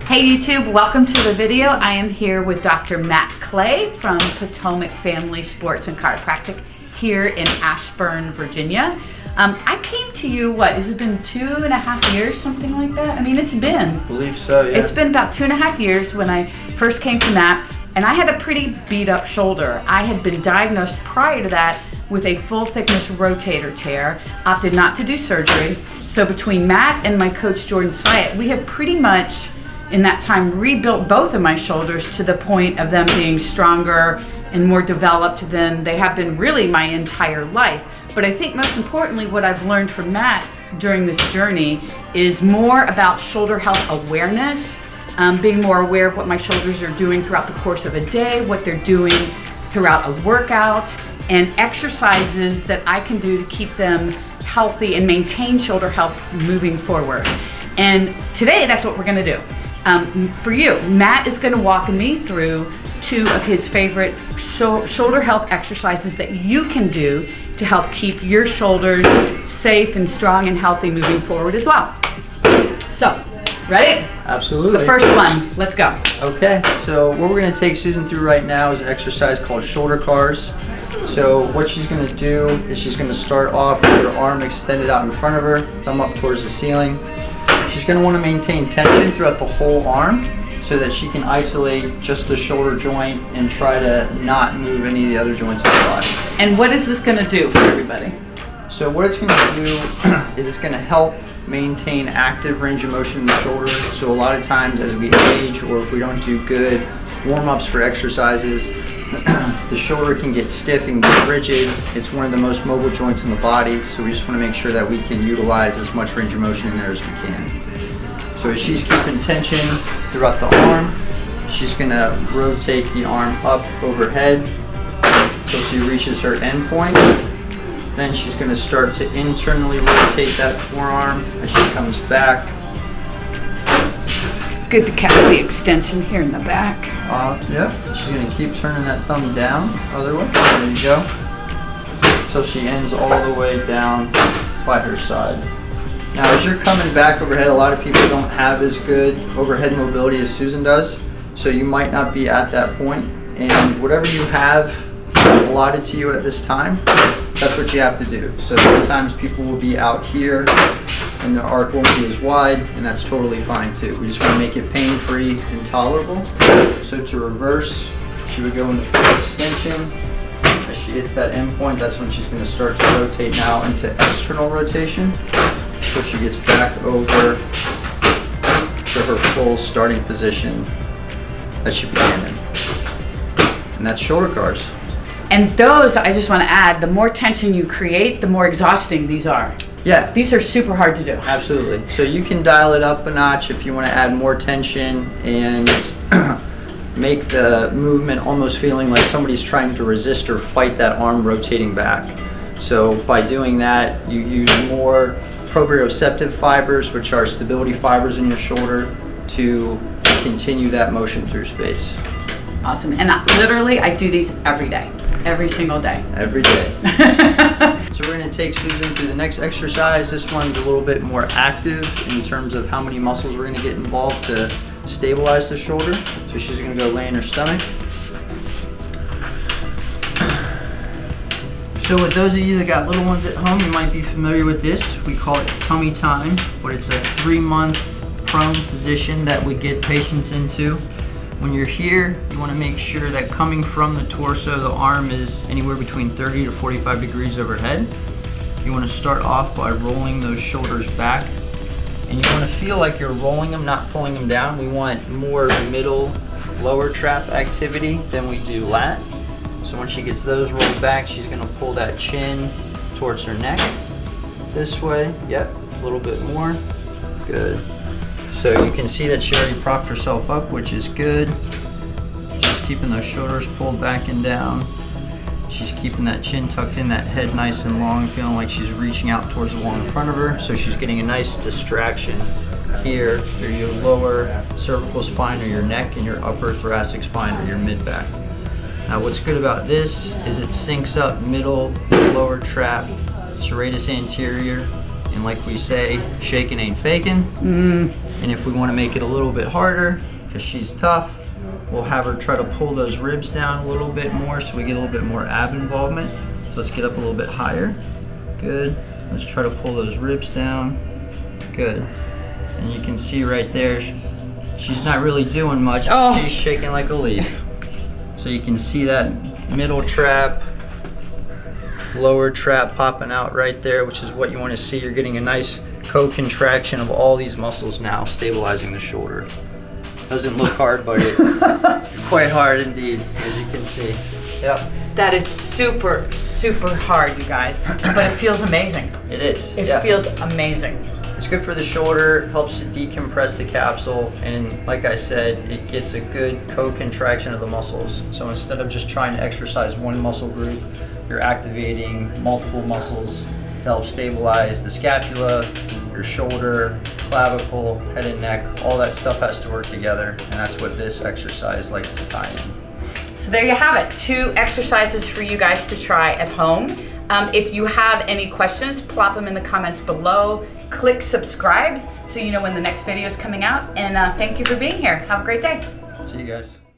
Hey YouTube, welcome to the video. I am here with Dr. Matt Clay from Potomac Family Sports and Chiropractic here in Ashburn, Virginia. I came to you, what, has it been 2.5 years, something like that? I mean, it's been. I believe so, yeah. It's been about 2.5 years when I first came to Matt, and I had a pretty beat up shoulder. I had been diagnosed prior to that with a full thickness rotator tear, opted not to do surgery. So between Matt and my coach Jordan Syatt, we have pretty much in that time rebuilt both of my shoulders to the point of them being stronger and more developed than they have been really my entire life. But I think most importantly, what I've learned from Matt during this journey is more about shoulder health awareness, being more aware of what my shoulders are doing throughout the course of a day, what they're doing throughout a workout, and exercises that I can do to keep them healthy and maintain shoulder health moving forward. And today, that's what we're gonna do. For you, Matt is gonna walk me through 2 of his favorite shoulder health exercises that you can do to help keep your shoulders safe and strong and healthy moving forward as well. So, ready? Absolutely. The first one, let's go. Okay, so what we're going to take Susan through right now is an exercise called shoulder cars. So what she's going to do is she's going to start off with her arm extended out in front of her, thumb up towards the ceiling. She's going to want to maintain tension throughout the whole arm so that she can isolate just the shoulder joint and try to not move any of the other joints of the body. And what is this going to do for everybody? So what it's going to do is it's going to help maintain active range of motion in the shoulder. So a lot of times as we age or if we don't do good warm-ups for exercises, the shoulder can get stiff and get rigid. It's one of the most mobile joints in the body, so we just want to make sure that we can utilize as much range of motion in there as we can. So as she's keeping tension throughout the arm, she's going to rotate the arm up overhead until she reaches her end point. Then she's going to start to internally rotate that forearm as she comes back. Good to catch the extension here in the back. Yep. She's going to keep turning that thumb down, other way. There you go. Until she ends all the way down by her side. Now as you're coming back overhead, a lot of people don't have as good overhead mobility as Susan does. So you might not be at that point. And whatever you have allotted to you at this time, that's what you have to do. So sometimes people will be out here and the arc won't be as wide, and that's totally fine too. We just want to make it pain-free and tolerable. So to reverse, she would go into full extension. As she hits that end point, that's when she's going to start to rotate now into external rotation. So she gets back over to her full starting position that she began in. And that's shoulder cars. And those, I just want to add, the more tension you create, the more exhausting these are. Yeah. These are super hard to do. Absolutely. So you can dial it up a notch if you want to add more tension and make the movement almost feeling like somebody's trying to resist or fight that arm rotating back. So by doing that, you use more proprioceptive fibers, which are stability fibers in your shoulder, to continue that motion through space. Awesome. And literally, I do these every day. Every single day. Every day. So we're going to take Susan through the next exercise. This one's a little bit more active in terms of how many muscles we're going to get involved to stabilize the shoulder. So she's going to go lay in her stomach. So with those of you that got little ones at home, you might be familiar with this. We call it tummy time, but it's a 3-month prone position that we get patients into. When you're here, you want to make sure that coming from the torso, the arm is anywhere between 30 to 45 degrees overhead. You want to start off by rolling those shoulders back. And you want to feel like you're rolling them, not pulling them down. We want more middle, lower trap activity than we do lat. So when she gets those rolled back, she's going to pull that chin towards her neck. This way, yep, a little bit more. Good. So you can see that she already propped herself up, which is good. She's keeping those shoulders pulled back and down. She's keeping that chin tucked in, that head nice and long, feeling like she's reaching out towards the wall in front of her. So she's getting a nice distraction here through your lower cervical spine or your neck and your upper thoracic spine or your mid-back. Now what's good about this is it syncs up middle, lower trap, serratus anterior, And like we say, shaking ain't faking. And if we want to make it a little bit harder, because she's tough, we'll have her try to pull those ribs down a little bit more so we get a little bit more ab involvement. So let's get up a little bit higher. Good. Let's try to pull those ribs down. Good. And you can see right there, she's not really doing much, but she's shaking like a leaf. So you can see that middle trap, lower trap popping out right there, which is what you want to see. You're getting a nice co-contraction of all these muscles now, stabilizing the shoulder. Doesn't look hard, but it's quite hard indeed, as you can see. Yep. That is super, super hard, you guys, but it feels amazing. It is. It feels amazing. It's good for the shoulder, helps to decompress the capsule, and like I said, it gets a good co-contraction of the muscles. So instead of just trying to exercise one muscle group, you're activating multiple muscles to help stabilize the scapula, your shoulder, clavicle, head and neck. All that stuff has to work together, and that's what this exercise likes to tie in. So there you have it, 2 exercises for you guys to try at home. If you have any questions, plop them in the comments below. Click subscribe so you know when the next video is coming out. And thank you for being here. Have a great day. See you guys.